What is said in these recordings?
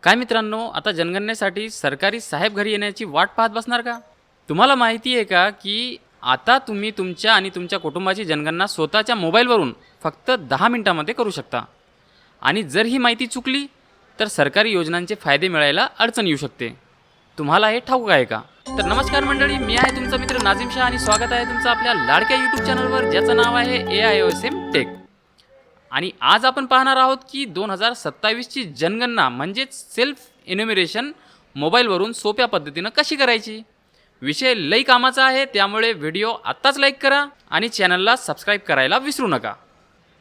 काय मित्रांनो, आता जनगणनेसाठी सरकारी साहेब घरी येण्याची वाट पाहत बसणार का? तुम्हाला माहिती आहे का की आता तुम्ही तुमच्या आणि तुमच्या कुटुंबाची जनगणना स्वतःच्या मोबाईलवरून फक्त 10 मिनिटांमध्ये करू शकता. आणि जर ही माहिती चुकली तर सरकारी योजनांचे फायदे मिळायला अडचण येऊ शकते. तुम्हाला हे ठाऊक आहे का? तर नमस्कार मंडळी, मी आहे तुमचा मित्र नाझिम शाह आणि स्वागत आहे तुमचं आपल्या लाडक्या यूट्यूब चॅनलवर, ज्याचं नाव आहे AIOSM टेक. आणि आज आपण पाहणार आहोत की 2027ची जनगणना म्हणजेच सेल्फ इन्युमरेशन मोबाईलवरून सोप्या पद्धतीनं कशी करायची. विषय लई कामाचा आहे, त्यामुळे व्हिडिओ आत्ताच लाईक करा आणि चॅनलला सबस्क्राईब करायला विसरू नका.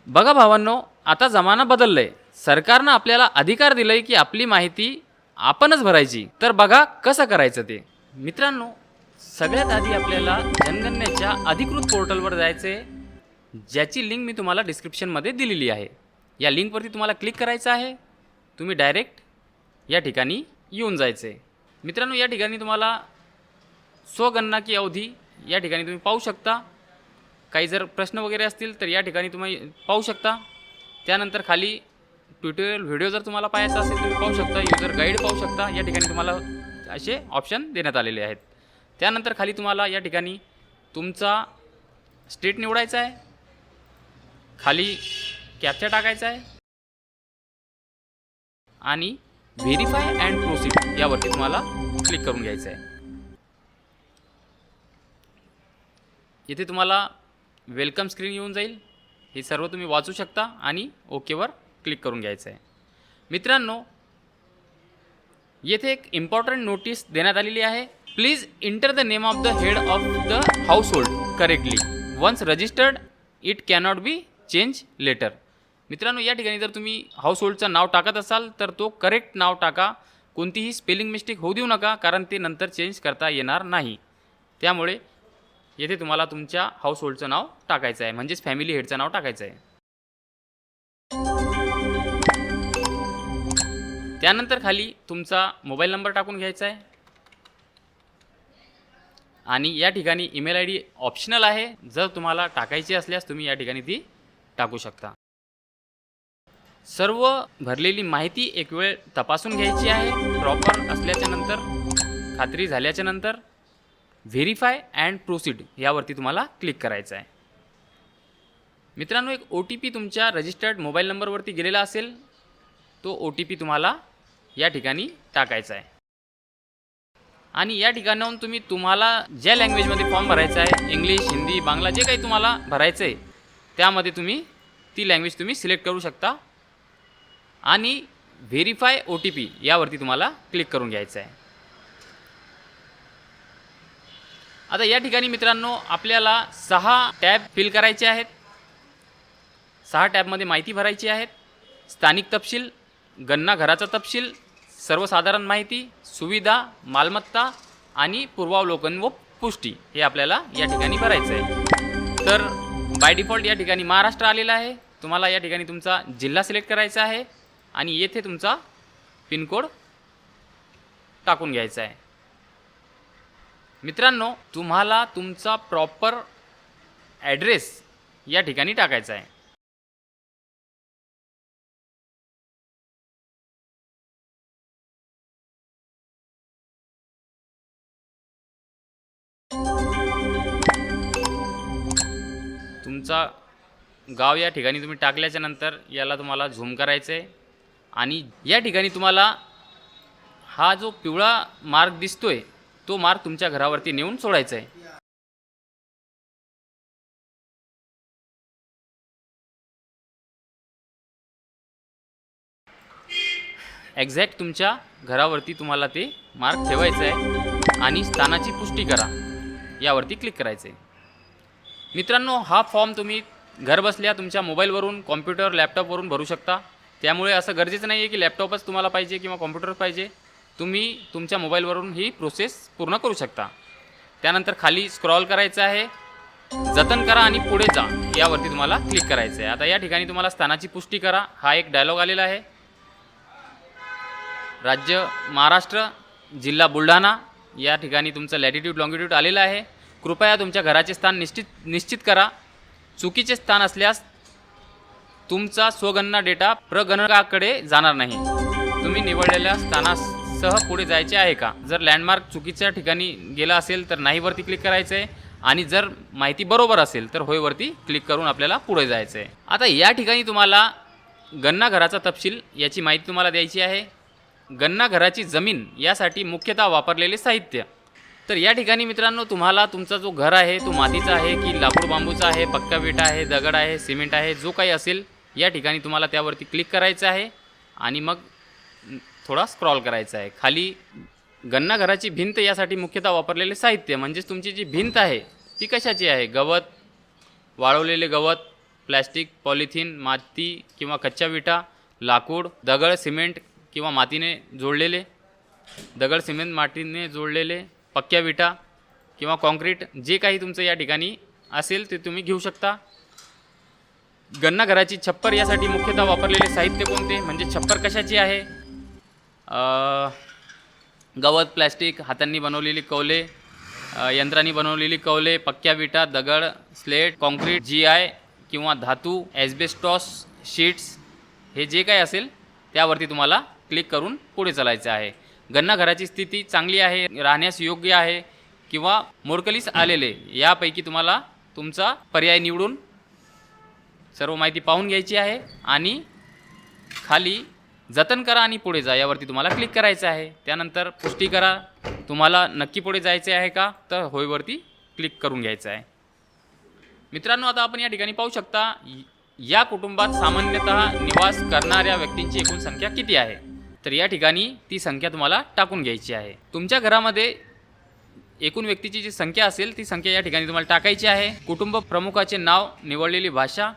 बघा भावांनो, आता जमाना बदललाय. सरकारनं आपल्याला अधिकार दिलाय की आपली माहिती आपणच भरायची. तर बघा कसं करायचं ते. मित्रांनो, सगळ्यात आधी आपल्याला जनगणनेच्या अधिकृत पोर्टलवर जायचे, ज्याची लिंक मी तुम्हाला डिस्क्रिप्शनमध्ये दिलेली आहे. या लिंकवरती तुम्हाला क्लिक करायचं आहे. तुम्ही डायरेक्ट या ठिकाणी येऊन जायचं आहे. मित्रांनो, या ठिकाणी तुम्हाला स्वगणना की अवधी या ठिकाणी तुम्ही पाहू शकता. काही जर प्रश्न वगैरे असतील तर या ठिकाणी तुम्ही पाहू शकता. त्यानंतर खाली ट्युटोरियल व्हिडिओ जर तुम्हाला पाहायचा असेल तुम्ही पाहू शकता. युजर गाईड पाहू शकता. या ठिकाणी तुम्हाला असे ऑप्शन देण्यात आलेले आहेत. त्यानंतर खाली तुम्हाला या ठिकाणी तुमचा स्टेट निवडायचा आहे. खाली कॅप्चा टाकायचा आहे आणि व्हेरीफाय अँड प्रोसीड यावरती तुम्हाला क्लिक करून घ्यायचं आहे. येथे तुम्हाला वेलकम स्क्रीन येऊन जाईल. हे सर्व तुम्ही वाचू शकता आणि ओकेवर क्लिक करून घ्यायचं आहे. मित्रांनो, येथे एक इम्पॉर्टंट नोटीस देण्यात आलेली आहे. Please enter the name of the head of the household correctly. Once registered it cannot be change later. मित्रांनो, या ठिकाणी जर तुम्ही हाऊसहोल्डचं नाव टाकत असाल तर तो करेक्ट नाव टाका. कोणतीही स्पेलिंग मिस्टेक होऊ देऊ नका, कारण ते नंतर चेंज करता येणार नाही. त्यामुळे येथे तुम्हाला तुमच्या हाऊसहोल्डचं नाव टाकायचं आहे, म्हणजेच फॅमिली हेडचं नाव टाकायचं आहे. त्यानंतर खाली तुमचा मोबाईल नंबर टाकून घ्यायचा आहे आणि या ठिकाणी ईमेल ID ऑप्शनल आहे. जर तुम्हाला टाकायची असल्यास तुम्ही या ठिकाणी ती टाकू शकता. सर्व भरलेली माहिती एक वेळ तपासून घ्यायची आहे. प्रॉपर असल्याच्या नंतर, खात्री झाल्याच्या नंतर व्हेरीफाय अँड प्रोसीड यावरती तुम्हाला क्लिक करायचं आहे. मित्रांनो, एक OTP तुमच्या रजिस्टर्ड मोबाईल नंबरवरती गेलेला असेल. तो OTP तुम्हाला या ठिकाणी टाकायचा आहे आणि या ठिकाणाहून तुम्हाला ज्या लँग्वेजमध्ये फॉर्म भरायचा आहे, इंग्लिश, हिंदी, बांगला, जे काही तुम्हाला भरायचं आहे त्यामध्ये तुम्ही ती लँग्वेज तुम्ही सिलेक्ट करू शकता आणि व्हेरीफाय OTP यावरती तुम्हाला क्लिक करून घ्यायचं आहे. आता या ठिकाणी मित्रांनो आपल्याला 6 टॅब फिल करायचे आहेत. 6 टॅबमध्ये माहिती भरायची आहेत. स्थानिक तपशील, गणना घराचा तपशील, सर्वसाधारण माहिती, सुविधा, मालमत्ता आणि पूर्वावलोकन व पुष्टी हे आपल्याला या ठिकाणी भरायचं आहे. तर बाय डिफॉल्ट या ठिकाणी महाराष्ट्र आलेला आहे. तुम्हाला या ठिकाणी तुमचा जिल्हा सिलेक्ट करायचा आहे आणि येथे तुमचा पिनकोड टाकून घ्यायचा आहे. मित्रांनो, तुम्हाला तुमचा प्रॉपर ॲड्रेस या ठिकाणी टाकायचा आहे. तुमचा गाव या ठिकाणी तुम्ही टाकल्याच्या नंतर याला तुम्हाला झूम करायचं आहे आणि या ठिकाणी तुम्हाला हा जो पिवळा मार्क दिसतोय तो मार्क तुमच्या घरावरती नेऊन सोडायचा आहे. एक्झॅक्ट तुमच्या घरावरती तुम्हाला ते मार्क ठेवायचं आहे आणि स्थानाची पुष्टी करा यावरती क्लिक करायचं आहे. मित्रांनो, हा फॉर्म तुम्ही घरबसल्या तुमच्या मोबाईलवरून, कॉम्प्युटर, लॅपटॉपवरून भरू शकता. त्यामुळे असं गरजेचं नाही आहे की लॅपटॉपच तुम्हाला पाहिजे किंवा कॉम्प्युटर पाहिजे. तुम्ही तुमच्या मोबाईलवरून ही प्रोसेस पूर्ण करू शकता. त्यानंतर खाली स्क्रॉल करायचं आहे, जतन करा आणि पुढे जा यावरती तुम्हाला क्लिक करायचं आहे. आता या ठिकाणी तुम्हाला स्थानाची पुष्टी करा हा एक डायलॉग आलेला आहे. राज्य महाराष्ट्र, जिल्हा बुलढाणा, या ठिकाणी तुमचं लॅटिट्यूड लॉंगिट्यूड आलेलं आहे. कृपया तुमच्या घराचे स्थान निश्चित करा. चुकीचे स्थान असल्यास तुमचा स्वगणना डेटा प्रगणकाकडे जाणार नाही. तुम्ही निवडलेल्या स्थानासह पुढे जायचे आहे का? जर लँडमार्क चुकीच्या ठिकाणी गेला असेल तर नाहीवरती क्लिक करायचं आहे आणि जर माहिती बरोबर असेल तर होयवरती क्लिक करून आपल्याला पुढे जायचं आहे. आता या ठिकाणी तुम्हाला गणना घराचा तपशील याची माहिती तुम्हाला द्यायची आहे. गणना घराची जमीन यासाठी मुख्यतः वापरलेले साहित्य. तर या ठिकाणी मित्रांनो तुम्हाला तुमचा जो घर आहे तो मातीचा आहे की लाकूड बांबूचा आहे, पक्का विटा आहे, दगड आहे, सिमेंट आहे, जो काही असेल या ठिकाणी तुम्हाला त्यावरती क्लिक करायचं आहे आणि मग थोडा स्क्रॉल करायचा आहे. खाली गणना घराची भिंत यासाठी मुख्यतः वापरलेले साहित्य म्हणजेच तुमची जी भिंत आहे ती कशाची आहे? गवत, वाळवलेले गवत, प्लॅस्टिक, पॉलिथिन, माती किंवा कच्च्या विटा, लाकूड, दगड, सिमेंट किंवा मातीने जोडलेले, दगड, सिमेंट, मातीने जोडलेले, पक्क्या विटा किंवा कॉन्क्रीट, जे काही तुमचं या ठिकाणी असेल ते तुम्ही घेऊ शकता. गणना घराची छप्पर यासाठी मुख्यतः वापरलेले साहित्य कोणते? म्हणजे छप्पर कशाची आहे? गवत, प्लॅस्टिक, हातांनी बनवलेली कौले, यंत्रांनी बनवलेली कौले, पक्क्या विटा, दगड, स्लेट, कॉन्क्रीट, GI किंवा धातू, एस्बेस्टॉस, शीट्स, हे जे काही असेल त्यावरती तुम्हाला क्लिक करून पुढे चालायचं आहे. गणना घराची स्थिती चांगली आहे, राहण्यास योग्य आहे किंवा मोडकलीस आलेले यापैकी तुम्हाला तुमचा पर्याय निवडून सर्व माहिती पाहून घ्यायची आहे आणि खाली जतन करा आणि पुढे जा यावरती तुम्हाला क्लिक करायचं आहे. त्यानंतर पुष्टी करा तुम्हाला नक्की पुढे जायचे आहे का, तर होयवरती क्लिक करून घ्यायचं आहे. मित्रांनो आता आपण या ठिकाणी पाहू शकता या कुटुंबात सामान्यतः निवास करणाऱ्या व्यक्तींची एकूण संख्या किती आहे. तर या ठिकाणी ती संख्या तुम्हाला टाकून घ्यायची आहे. तुमच्या घरामध्ये एकूण व्यक्तीची जी संख्या असेल ती संख्या या ठिकाणी तुम्हाला टाकायची आहे. कुटुंब प्रमुखाचे नाव, निवडलेली भाषा,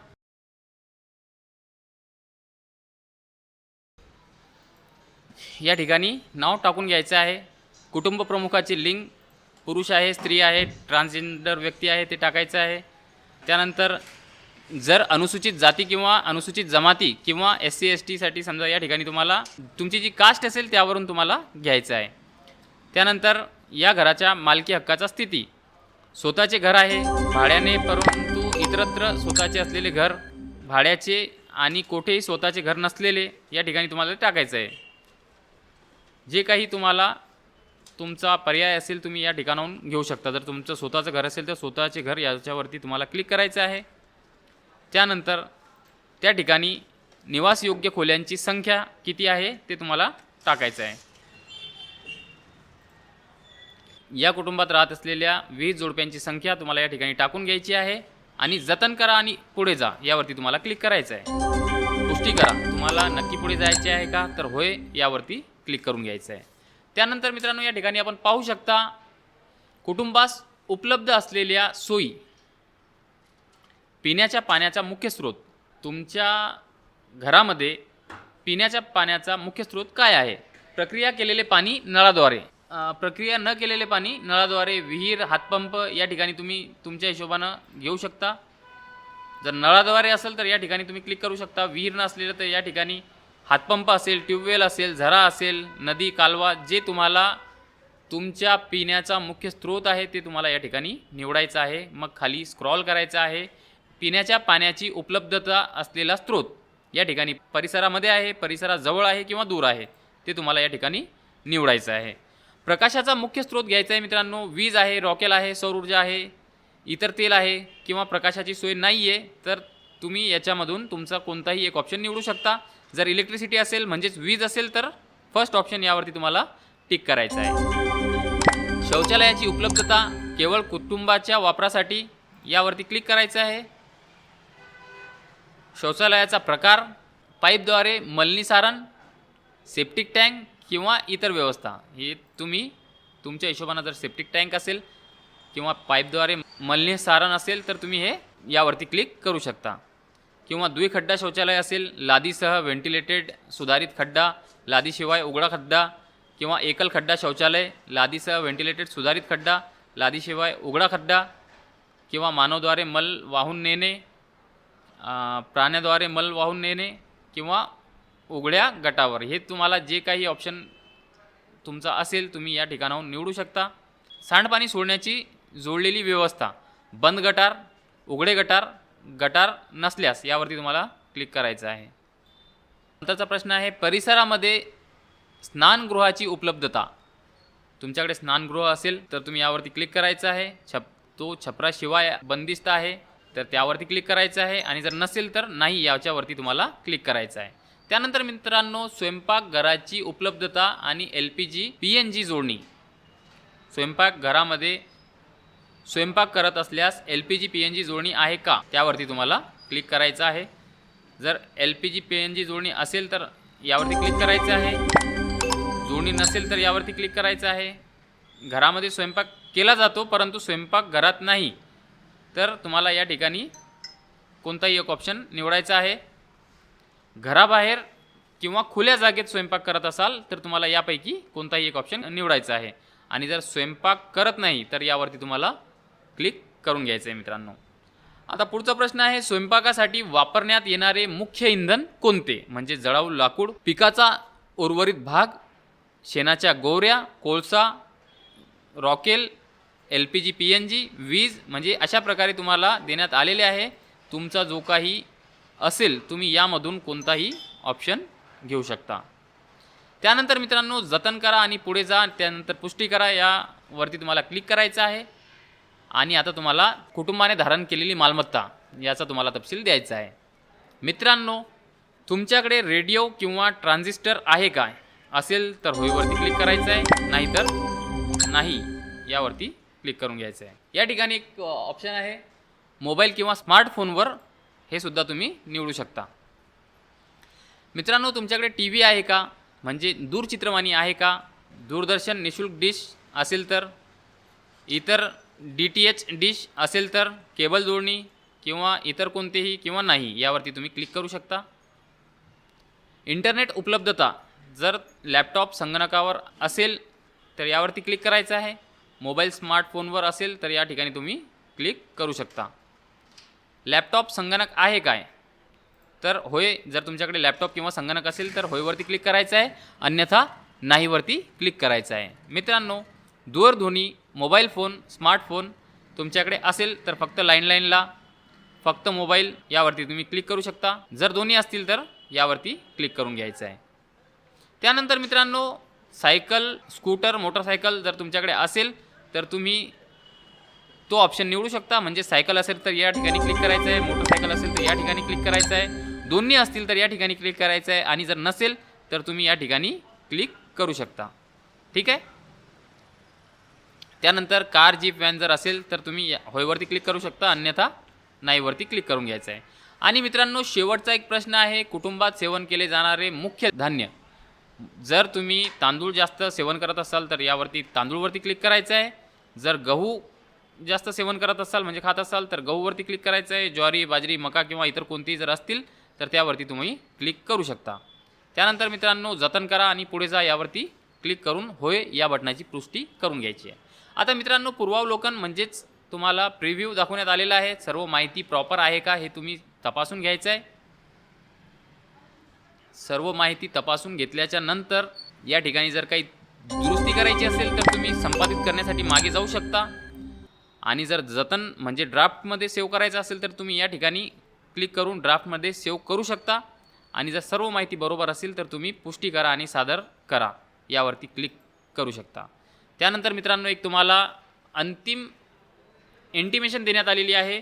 या ठिकाणी नाव टाकून घ्यायचं आहे. कुटुंब प्रमुखाचे लिंग, पुरुष आहे, स्त्री आहे, ट्रान्सजेंडर व्यक्ती आहे ते टाकायचं आहे. त्यानंतर जर अनुसूचित जाती किंवा अनुसूचित जमाती किंवा SC ST साठी समजा या ठिकाणी तुम्हाला तुमची जी कास्ट असेल त्यावरून तुम्हाला घ्यायचं आहे. त्यानंतर या घराच्या मालकी हक्काचा स्थिती, स्वतःचे घर आहे, भाड्याने परंतु इतरत्र स्वतःचे असलेले घर, भाड्याचे आणि कोठेही स्वतःचे घर नसलेले या ठिकाणी तुम्हाला टाकायचं आहे. जे काही तुम्हाला तुमचा पर्याय असेल तुम्ही या ठिकाणाहून घेऊ शकता. जर तुमचं स्वतःचं घर असेल तर स्वतःचे घर याच्यावरती तुम्हाला क्लिक करायचं आहे. त्यानंतर त्या ठिकाणी निवासयोग्य खोल्यांची संख्या किती आहे ते तुम्हाला टाकायचं आहे. या कुटुंबात राहत असलेल्या 20 जोडप्यांची संख्या तुम्हाला या ठिकाणी टाकून घ्यायची आहे आणि जतन करा आणि पुढे जा यावरती तुम्हाला क्लिक करायचं आहे. पुष्टी करा तुम्हाला नक्की पुढे जायचे आहे का, तर होय यावरती क्लिक करून घ्यायचं आहे. त्यानंतर मित्रांनो या ठिकाणी आपण पाहू शकता कुटुंबास उपलब्ध असलेल्या सोयी. पिण्याच्या पाण्याचा मुख्य स्रोत, तुमच्या घरामध्ये पिण्याच्या पाण्याचा मुख्य स्रोत काय आहे? प्रक्रिया केलेले पाणी नळाद्वारे, प्रक्रिया न केलेले पाणी नळाद्वारे, विहीर, हातपंप या ठिकाणी तुम्ही तुमच्या हिशोबानं घेऊ शकता. जर नळाद्वारे असेल तर या ठिकाणी तुम्ही क्लिक करू शकता. विहीर नसलेलं तर या ठिकाणी हातपंप असेल, ट्यूबवेल असेल, झरा असेल, नदी, कालवा, जे तुम्हाला तुमच्या पिण्याचा मुख्य स्रोत आहे ते तुम्हाला या ठिकाणी निवडायचं आहे. मग खाली स्क्रॉल करायचं आहे. पिण्याच्या पाण्याची उपलब्धता असलेला स्रोत या ठिकाणी परिसरामध्ये आहे, परिसराजवळ आहे किंवा दूर आहे ते तुम्हाला या ठिकाणी निवडायचं आहे. प्रकाशाचा मुख्य स्रोत घ्यायचा आहे मित्रांनो. वीज आहे, रॉकेल आहे, सौर ऊर्जा आहे, इतर तेल आहे किंवा प्रकाशाची सोय नाही आहे तर तुम्ही याच्यामधून तुमचा कोणताही एक ऑप्शन निवडू शकता. जर इलेक्ट्रिसिटी असेल म्हणजेच वीज असेल तर फर्स्ट ऑप्शन यावरती तुम्हाला टिक करायचं आहे. शौचालयाची उपलब्धता केवळ कुटुंबाच्या वापरासाठी यावरती क्लिक करायचं आहे. शौचालयाचा प्रकार, पाईपद्वारे मलनिसारण, सेप्टिक टँक किंवा इतर व्यवस्था, हे तुम्ही तुमच्या हिशोबानं जर सेप्टिक टँक असेल किंवा पाईपद्वारे मलनिसारण असेल तर तुम्ही हे यावरती क्लिक करू शकता. किंवा द्विखड्डा शौचालय असेल, लादीसह व्हेंटिलेटेड सुधारित खड्डा, लादीशिवाय उघडा खड्डा किंवा एकल खड्डा शौचालय, लादीसह व्हेंटिलेटेड सुधारित खड्डा, लादीशिवाय उघडा खड्डा किंवा मानवद्वारे मल वाहून नेणे, प्राण्याद्वारे मल वाहून नेणे किंवा उघड्या गटावर, हे तुम्हाला जे काही ऑप्शन तुमचा असेल तुम्ही या ठिकाणाहून निवडू शकता. सांडपाणी सोडण्याची जोडलेली व्यवस्था, बंद गटार, उघडे गटार, गटार नसल्यास यावरती तुम्हाला क्लिक करायचं आहे. नंतरचा प्रश्न आहे परिसरामध्ये स्नानगृहाची उपलब्धता. तुमच्याकडे स्नानगृह असेल तर तुम्ही यावरती क्लिक करायचं आहे. तो छपराशिवाय बंदिस्त आहे तर त्यावरती क्लिक करायचं आहे, आणि जर नसेल तर नाही याच्यावरती तुम्हाला क्लिक करायचं आहे. त्यानंतर मित्रांनो, स्वयंपाकघराची उपलब्धता आणि LPG PNG जोडणी. स्वयंपाकघरामध्ये स्वयंपाक करत असल्यास LPG PNG जोडणी आहे का, त्यावरती तुम्हाला क्लिक करायचं आहे. जर LPG PNG जोडणी असेल तर यावरती क्लिक करायचं आहे. जोडणी नसेल तर यावरती क्लिक करायचं आहे. घरामध्ये स्वयंपाक केला जातो परंतु स्वयंपाक घरात नाही, तर तुम्हाला या ठिकाणी कोणताही एक ऑप्शन निवडायचा आहे. घराबाहेर किंवा खुल्या जागेत स्वयंपाक करत असाल तर तुम्हाला यापैकी कोणताही एक ऑप्शन निवडायचा आहे. आणि जर स्वयंपाक करत नाही तर यावरती तुम्हाला क्लिक करून घ्यायचं आहे मित्रांनो. आता पुढचा प्रश्न आहे, स्वयंपाकासाठी वापरण्यात येणारे मुख्य इंधन कोणते? म्हणजे जळाऊ लाकूड, पिकाचा उर्वरित भाग, शेणाच्या गोवऱ्या, कोळसा, रॉकेल, LPG PNG, वीज. म्हणजे अशा प्रकारे तुम्हाला देण्यात आलेले आहे. तुमचा जो काही असेल तुम्ही यामधून कोणताही ऑप्शन घेऊ शकता. त्यानंतर मित्रांनो, जतन करा आणि पुढे जा, त्यानंतर पुष्टी करा यावरती तुम्हाला क्लिक करायचं आहे. आणि आता तुम्हाला कुटुंबाने धारण केलेली मालमत्ता याचा तुम्हाला तपशील द्यायचा आहे. मित्रांनो, तुमच्याकडे रेडिओ किंवा ट्रान्झिस्टर आहे काय? असेल तर होईवरती क्लिक करायचं आहे, नाहीतर नाही यावरती क्लिक करून घ्यायचं आहे. या ठिकाणी एक ऑप्शन आहे मोबाईल किंवा स्मार्टफोनवर, हे सुद्धा तुम्ही निवडू शकता. मित्रांनो, तुमच्याकडे TV आहे का? म्हणजे दूरचित्रवाणी आहे का? दूरदर्शन निःशुल्क डिश असेल तर, इतर DTH डिश असेल तर, केबल जोडणी किंवा इतर कोणतेही किंवा नाही यावरती तुम्ही क्लिक करू शकता. इंटरनेट उपलब्धता, जर लॅपटॉप संगणकावर असेल तर यावरती क्लिक करायचं आहे. मोबाईल स्मार्टफोनवर असेल तर या ठिकाणी तुम्ही क्लिक करू शकता. लॅपटॉप संगणक आहे काय? तर होय, जर तुमच्याकडे लॅपटॉप किंवा संगणक असेल तर होयवरती क्लिक करायचं आहे, अन्यथा नाहीवरती क्लिक करायचं आहे. मित्रांनो, दूरध्वनी, मोबाईल फोन, स्मार्टफोन तुमच्याकडे असेल तर फक्त लँडलाईनला, फक्त मोबाईल यावरती तुम्ही क्लिक करू शकता. जर दोन्ही असतील तर यावरती क्लिक करून घ्यायचं आहे. त्यानंतर मित्रांनो, सायकल, स्कूटर, मोटरसायकल जर तुमच्याकडे असेल तर तुम्ही तो ऑप्शन निवडू शकता. म्हणजे सायकल असेल तर या ठिकाणी क्लिक करायचं आहे, मोटरसायकल असेल तर या ठिकाणी क्लिक करायचं आहे, दोन्ही असतील तर या ठिकाणी क्लिक करायचं आहे, आणि जर नसेल तर तुम्ही या ठिकाणी क्लिक करू शकता. ठीक आहे. त्यानंतर कार, जीप, व्हॅन जर असेल तर तुम्ही होयवरती क्लिक करू शकता, अन्यथा नाहीवरती क्लिक करून घ्यायचं आहे. आणि मित्रांनो, शेवटचा एक प्रश्न आहे, कुटुंबात सेवन केले जाणारे मुख्य धान्य. जर तुम्ही तांदूळ जास्त सेवन करत असाल तर यावरती तांदूळवरती क्लिक करायचं आहे. जर गहू जास्त सेवन करत असाल म्हणजे खात असाल तर गहूवरती क्लिक करायचं आहे. ज्वारी, बाजरी, मका किंवा इतर कोणतेही जर असतील तर त्यावरती तुम्ही क्लिक करू शकता. त्यानंतर मित्रांनो, जतन करा आणि पुढे जा यावरती क्लिक करून होय या बटनाची पुष्टी करून घ्यायची आहे. आता मित्रांनो, पूर्वावलोकन म्हणजेच तुम्हाला प्रिव्ह्यू दाखवण्यात आलेला आहे. सर्व माहिती प्रॉपर आहे का हे तुम्ही तपासून घ्यायचं आहे. सर्व माहिती तपासून घेतल्याच्या नंतर या ठिकाणी जर काही दुरुस्ती करायची असेल तर तुम्ही संपादित करण्यासाठी मागे जाऊ शकता. आणि जर जतन म्हणजे ड्राफ्टमध्ये सेव्ह करायचं असेल तर तुम्ही या ठिकाणी क्लिक करून ड्राफ्टमध्ये सेव्ह करू शकता. आणि जर सर्व माहिती बरोबर असेल तर तुम्ही पुष्टी करा आणि सादर करा यावरती क्लिक करू शकता. त्यानंतर मित्रांनो, एक तुम्हाला अंतिम इंटिमेशन देण्यात आलेली आहे.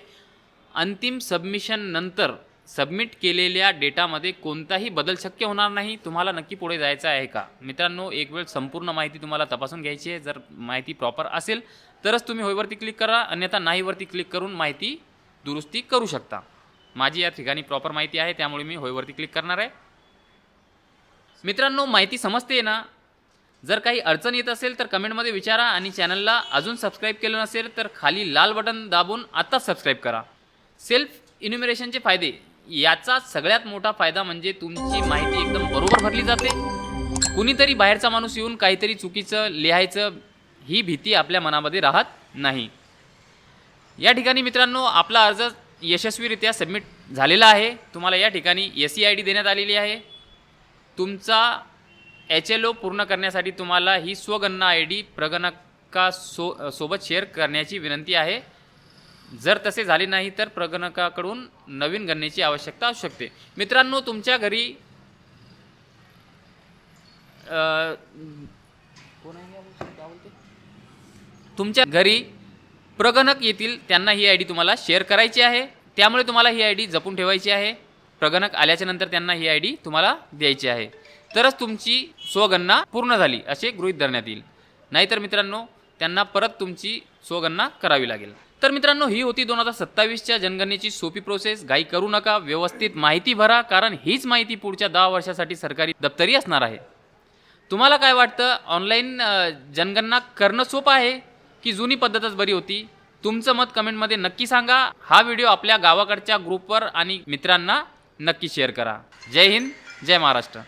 अंतिम सबमिशन नंतर सबमिट केलेल्या डेटामध्ये कोणताही बदल शक्य होणार नाही. तुम्हाला नक्की पुढे जायचं आहे का? मित्रांनो, एक वेळ संपूर्ण माहिती तुम्हाला तपासून घ्यायची आहे. जर माहिती प्रॉपर असेल तरच तुम्ही होयवरती क्लिक करा, अन्यथा नाहीवरती क्लिक करून माहिती दुरुस्ती करू शकता. माझी या ठिकाणी प्रॉपर माहिती आहे त्यामुळे मी होयवरती क्लिक करणार आहे. मित्रांनो, माहिती समजते ना? जर काही अडचण येत असेल तर कमेंटमध्ये विचारा. आणि चॅनलला अजून सबस्क्राईब केलं नसेल तर खाली लाल बटन दाबून आत्ताच सबस्क्राईब करा. सेल्फ इन्युमरेशनचे फायदे, याचा सगळ्यात मोठा फायदा म्हणजे तुमची माहिती एकदम बरोबर भरली जाते. कुणीतरी बाहेरचा माणूस येऊन काहीतरी चुकीचं लिहायचं ही भीती आपल्या मनामध्ये राहत नाही. या ठिकाणी मित्रांनो, आपला अर्ज यशस्वीरित्या सबमिट झालेला आहे. तुम्हाला या ठिकाणी SEID देण्यात आलेली आहे. तुमचा HLO पूर्ण करण्यासाठी तुम्हाला ही स्वगणना ID सोबत शेअर करण्याची विनंती आहे. जर तसे झाले नाही तर प्रगणकाकडून नवीन गणनेची आवश्यकता असू शकते. मित्रांनो, तुमच्या घरी तुमच्या घरी प्रगणक येतील त्यांना ही आय डी तुम्हाला शेअर करायची आहे. त्यामुळे तुम्हाला ही आय डी जपून ठेवायची आहे. प्रगणक आल्याच्या नंतर त्यांना ही आय डी तुम्हाला द्यायची आहे. तरच तुमची स्वगणना पूर्ण झाली असे गृहीत धरण्यात येईल. नाहीतर मित्रांनो त्यांना परत तुमची स्वगणना करावी लागेल. तर मित्रांनो ही होती 2027च्या जनगणनेची सोपी प्रोसेस. घाई करू नका, व्यवस्थित माहिती भरा, कारण हीच माहिती पुढच्या 10 वर्षासाठी सरकारी दप्तरी असणार आहे. तुम्हाला काय वाटतं, ऑनलाईन जनगणना करणं सोपं आहे की जुनी पद्धतच बरी होती? तुमचं मत कमेंटमध्ये नक्की सांगा. हा व्हिडिओ आपल्या गावाकडच्या ग्रुपवर आणि मित्रांना नक्की शेअर करा. जय हिंद, जय महाराष्ट्र.